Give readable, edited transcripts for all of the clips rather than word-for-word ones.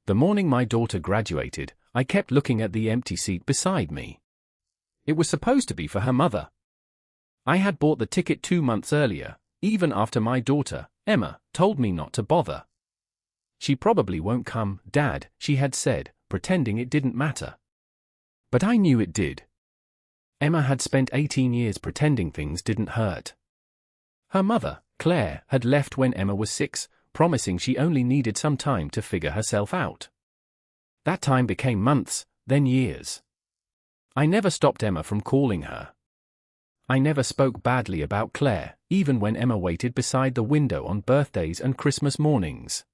The morning my daughter graduated, I kept looking at the empty seat beside me. It was supposed to be for her mother. I had bought the ticket 2 months earlier, even after my daughter, Emma, told me not to bother. "She probably won't come, Dad," she had said, pretending it didn't matter. But I knew it did. Emma had spent 18 years pretending things didn't hurt. Her mother, Claire, had left when Emma was 6, promising she only needed some time to figure herself out. That time became months, then years. I never stopped Emma from calling her. I never spoke badly about Claire, even when Emma waited beside the window on birthdays and Christmas mornings.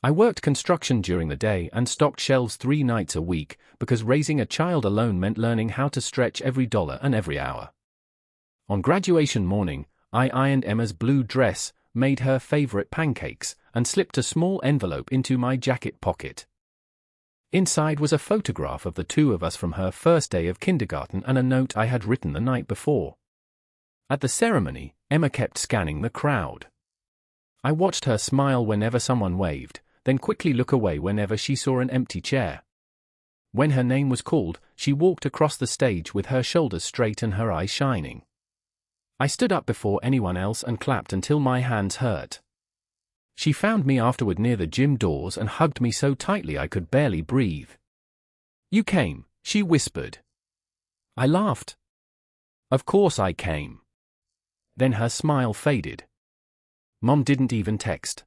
I worked construction during the day and stocked shelves 3 nights a week because raising a child alone meant learning how to stretch every dollar and every hour. On graduation morning, I ironed Emma's blue dress, made her favorite pancakes, and slipped a small envelope into my jacket pocket. Inside was a photograph of the 2 of us from her first day of kindergarten and a note I had written the night before. At the ceremony, Emma kept scanning the crowd. I watched her smile whenever someone waved, then quickly look away whenever she saw an empty chair. When her name was called, she walked across the stage with her shoulders straight and her eyes shining. I stood up before anyone else and clapped until my hands hurt. She found me afterward near the gym doors and hugged me so tightly I could barely breathe. "You came," she whispered. I laughed. "Of course I came." Then her smile faded. Mom didn't even text.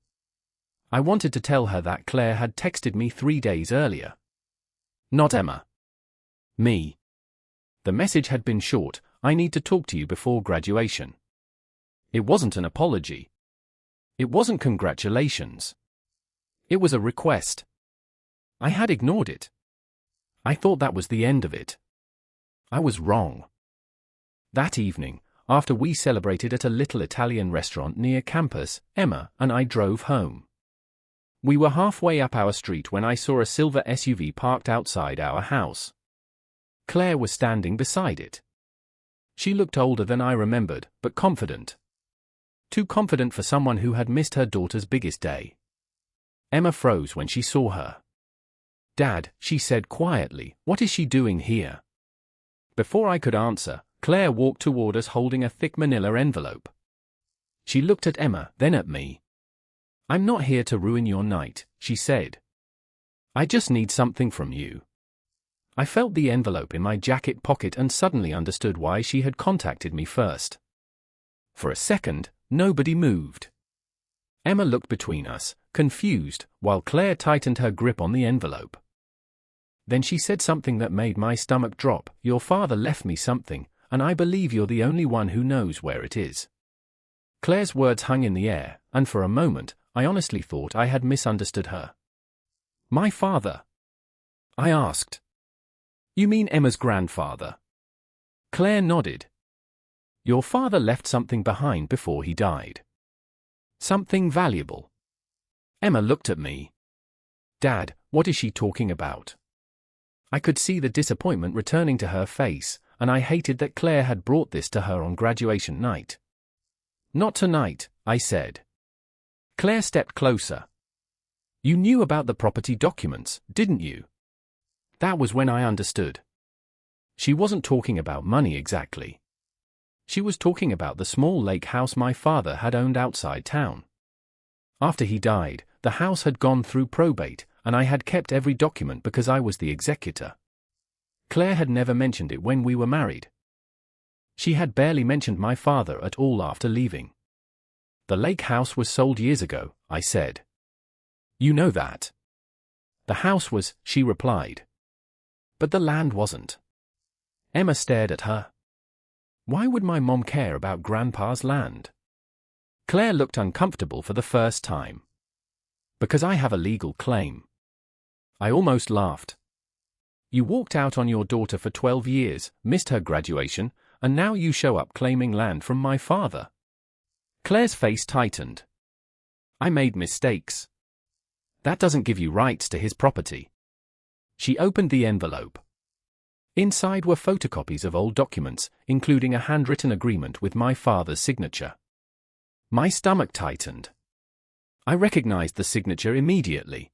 I wanted to tell her that Claire had texted me 3 days earlier. "Not Emma. Me." The message had been short: "I need to talk to you before graduation." It wasn't an apology. It wasn't congratulations. It was a request. I had ignored it. I thought that was the end of it. I was wrong. That evening, after we celebrated at a little Italian restaurant near campus, Emma and I drove home. We were halfway up our street when I saw a silver SUV parked outside our house. Claire was standing beside it. She looked older than I remembered, but confident. Too confident for someone who had missed her daughter's biggest day. Emma froze when she saw her. "Dad," she said quietly, "what is she doing here?" Before I could answer, Claire walked toward us holding a thick manila envelope. She looked at Emma, then at me. "I'm not here to ruin your night," she said. "I just need something from you." I felt the envelope in my jacket pocket and suddenly understood why she had contacted me first. For a second, nobody moved. Emma looked between us, confused, while Claire tightened her grip on the envelope. Then she said something that made my stomach drop. "Your father left me something, and I believe you're the only one who knows where it is." Claire's words hung in the air, and for a moment, I honestly thought I had misunderstood her. "My father?" I asked. "You mean Emma's grandfather?" Claire nodded. "Your father left something behind before he died. Something valuable." Emma looked at me. "Dad, what is she talking about?" I could see the disappointment returning to her face, and I hated that Claire had brought this to her on graduation night. "Not tonight," I said. Claire stepped closer. "You knew about the property documents, didn't you?" That was when I understood. She wasn't talking about money exactly. She was talking about the small lake house my father had owned outside town. After he died, the house had gone through probate, and I had kept every document because I was the executor. Claire had never mentioned it when we were married. She had barely mentioned my father at all after leaving. "The lake house was sold years ago," I said. "You know that." "The house was," she replied. "But the land wasn't." Emma stared at her. Why would my mom care about Grandpa's land? Claire looked uncomfortable for the first time. "Because I have a legal claim." I almost laughed. "You walked out on your daughter for 12 years, missed her graduation, and now you show up claiming land from my father." Claire's face tightened. "I made mistakes. That doesn't give you rights to his property." She opened the envelope. Inside were photocopies of old documents, including a handwritten agreement with my father's signature. My stomach tightened. I recognized the signature immediately.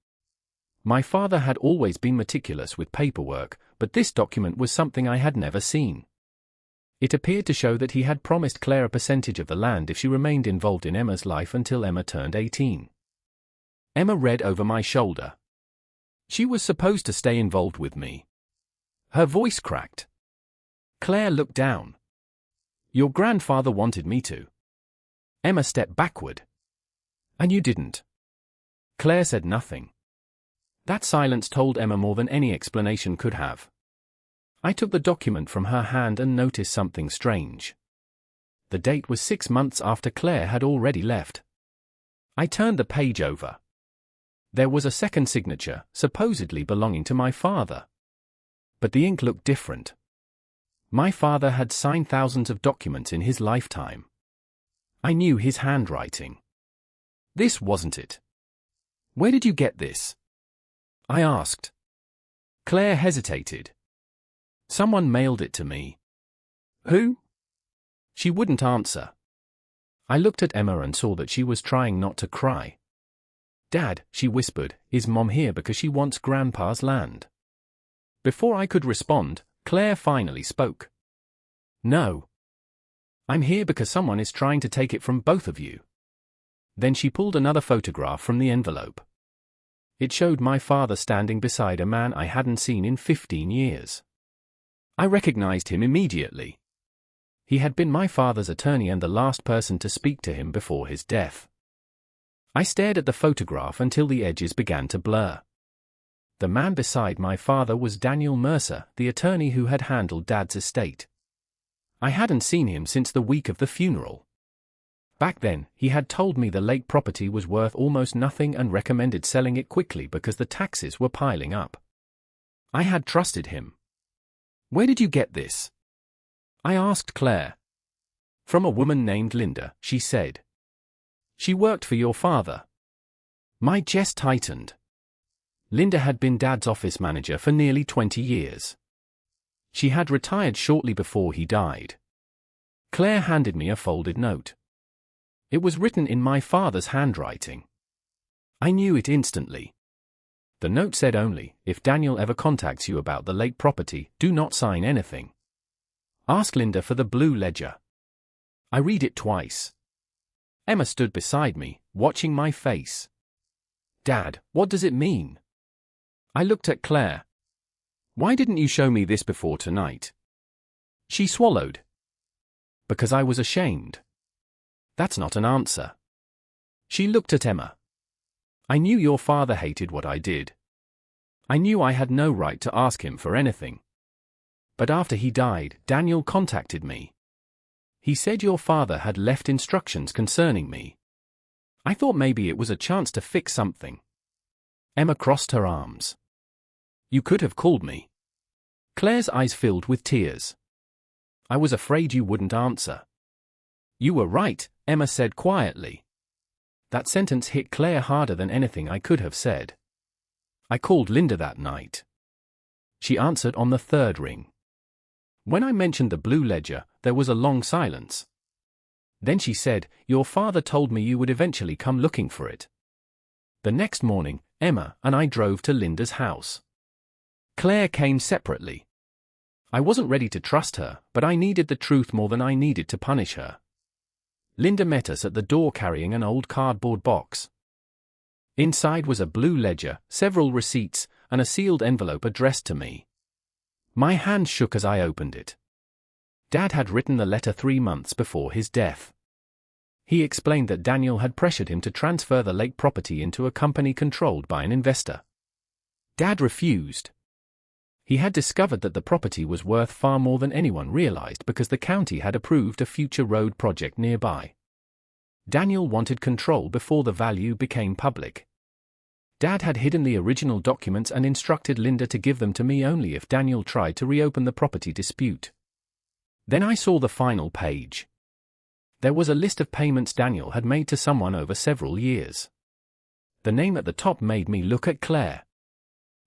My father had always been meticulous with paperwork, but this document was something I had never seen. It appeared to show that he had promised Claire a percentage of the land if she remained involved in Emma's life until Emma turned 18. Emma read over my shoulder. She was supposed to stay involved with me. Her voice cracked. Claire looked down. Your grandfather wanted me to. Emma stepped backward. And you didn't. Claire said nothing. That silence told Emma more than any explanation could have. I took the document from her hand and noticed something strange. The date was 6 months after Claire had already left. I turned the page over. There was a second signature, supposedly belonging to my father. But the ink looked different. My father had signed thousands of documents in his lifetime. I knew his handwriting. This wasn't it. Where did you get this? I asked. Claire hesitated. Someone mailed it to me. Who? She wouldn't answer. I looked at Emma and saw that she was trying not to cry. Dad, she whispered, is Mom here because she wants Grandpa's land? Before I could respond, Claire finally spoke. No. I'm here because someone is trying to take it from both of you. Then she pulled another photograph from the envelope. It showed my father standing beside a man I hadn't seen in 15 years. I recognized him immediately. He had been my father's attorney and the last person to speak to him before his death. I stared at the photograph until the edges began to blur. The man beside my father was Daniel Mercer, the attorney who had handled Dad's estate. I hadn't seen him since the week of the funeral. Back then, he had told me the lake property was worth almost nothing and recommended selling it quickly because the taxes were piling up. I had trusted him. Where did you get this? I asked Claire. From a woman named Linda, she said. She worked for your father. My chest tightened. Linda had been Dad's office manager for nearly 20 years. She had retired shortly before he died. Claire handed me a folded note. It was written in my father's handwriting. I knew it instantly. The note said only, if Daniel ever contacts you about the lake property, do not sign anything. Ask Linda for the blue ledger. I read it twice. Emma stood beside me, watching my face. Dad, what does it mean? I looked at Claire. Why didn't you show me this before tonight? She swallowed. Because I was ashamed. That's not an answer. She looked at Emma. I knew your father hated what I did. I knew I had no right to ask him for anything. But after he died, Daniel contacted me. He said your father had left instructions concerning me. I thought maybe it was a chance to fix something. Emma crossed her arms. You could have called me. Claire's eyes filled with tears. I was afraid you wouldn't answer. You were right, Emma said quietly. That sentence hit Claire harder than anything I could have said. I called Linda that night. She answered on the third ring. When I mentioned the blue ledger, there was a long silence. Then she said, your father told me you would eventually come looking for it. The next morning, Emma and I drove to Linda's house. Claire came separately. I wasn't ready to trust her, but I needed the truth more than I needed to punish her. Linda met us at the door carrying an old cardboard box. Inside was a blue ledger, several receipts, and a sealed envelope addressed to me. My hand shook as I opened it. Dad had written the letter 3 months before his death. He explained that Daniel had pressured him to transfer the lake property into a company controlled by an investor. Dad refused. He had discovered that the property was worth far more than anyone realized because the county had approved a future road project nearby. Daniel wanted control before the value became public. Dad had hidden the original documents and instructed Linda to give them to me only if Daniel tried to reopen the property dispute. Then I saw the final page. There was a list of payments Daniel had made to someone over several years. The name at the top made me look at Claire.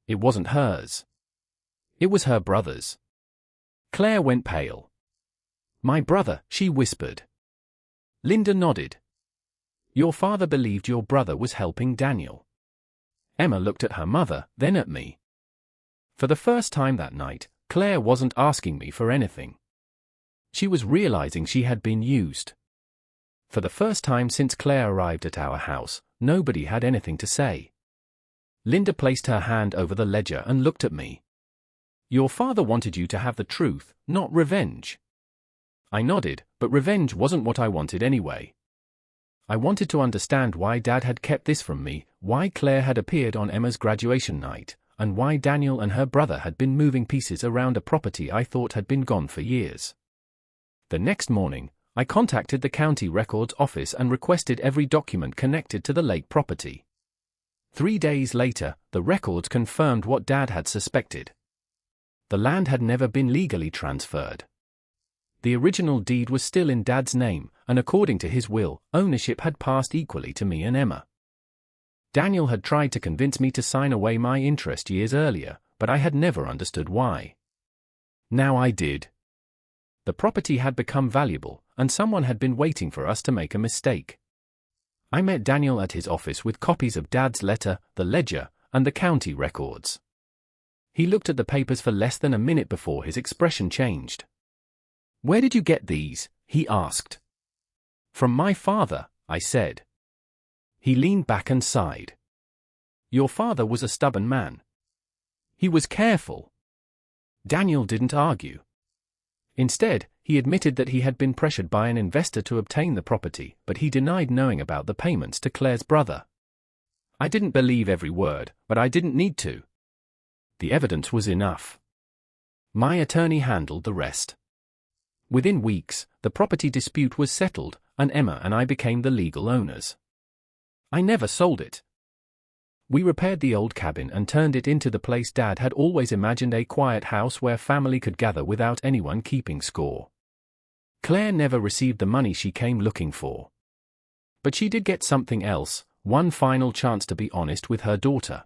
It wasn't hers. It was her brother's. Claire went pale. My brother, she whispered. Linda nodded. Your father believed your brother was helping Daniel. Emma looked at her mother, then at me. For the first time that night, Claire wasn't asking me for anything. She was realizing she had been used. For the first time since Claire arrived at our house, nobody had anything to say. Linda placed her hand over the ledger and looked at me. Your father wanted you to have the truth, not revenge. I nodded, but revenge wasn't what I wanted anyway. I wanted to understand why Dad had kept this from me, why Claire had appeared on Emma's graduation night, and why Daniel and her brother had been moving pieces around a property I thought had been gone for years. The next morning, I contacted the county records office and requested every document connected to the lake property. 3 days later, the records confirmed what Dad had suspected. The land had never been legally transferred. The original deed was still in Dad's name, and according to his will, ownership had passed equally to me and Emma. Daniel had tried to convince me to sign away my interest years earlier, but I had never understood why. Now I did. The property had become valuable, and someone had been waiting for us to make a mistake. I met Daniel at his office with copies of Dad's letter, the ledger, and the county records. He looked at the papers for less than a minute before his expression changed. Where did you get these? He asked. From my father, I said. He leaned back and sighed. Your father was a stubborn man. He was careful. Daniel didn't argue. Instead, he admitted that he had been pressured by an investor to obtain the property, but he denied knowing about the payments to Claire's brother. I didn't believe every word, but I didn't need to. The evidence was enough. My attorney handled the rest. Within weeks, the property dispute was settled, and Emma and I became the legal owners. I never sold it. We repaired the old cabin and turned it into the place Dad had always imagined, a quiet house where family could gather without anyone keeping score. Claire never received the money she came looking for. But she did get something else, one final chance to be honest with her daughter.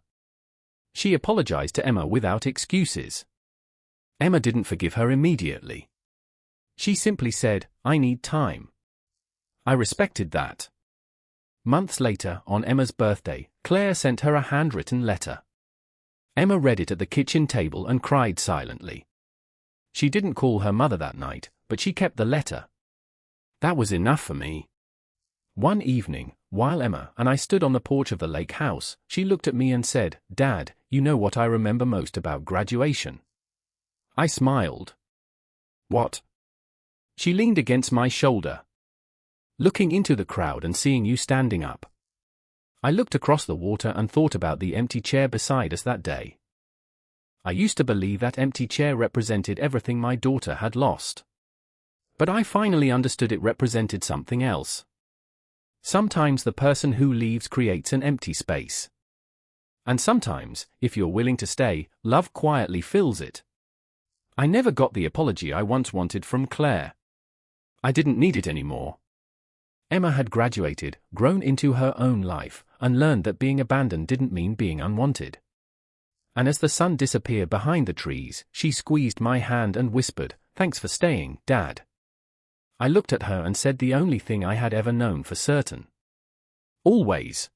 She apologized to Emma without excuses. Emma didn't forgive her immediately. She simply said, I need time. I respected that. Months later, on Emma's birthday, Claire sent her a handwritten letter. Emma read it at the kitchen table and cried silently. She didn't call her mother that night, but she kept the letter. That was enough for me. One evening, while Emma and I stood on the porch of the lake house, she looked at me and said, Dad, you know what I remember most about graduation? I smiled. What? She leaned against my shoulder. Looking into the crowd and seeing you standing up. I looked across the water and thought about the empty chair beside us that day. I used to believe that empty chair represented everything my daughter had lost. But I finally understood it represented something else. Sometimes the person who leaves creates an empty space. And sometimes, if you're willing to stay, love quietly fills it. I never got the apology I once wanted from Claire. I didn't need it anymore. Emma had graduated, grown into her own life, and learned that being abandoned didn't mean being unwanted. And as the sun disappeared behind the trees, she squeezed my hand and whispered, Thanks for staying, Dad. I looked at her and said the only thing I had ever known for certain. Always.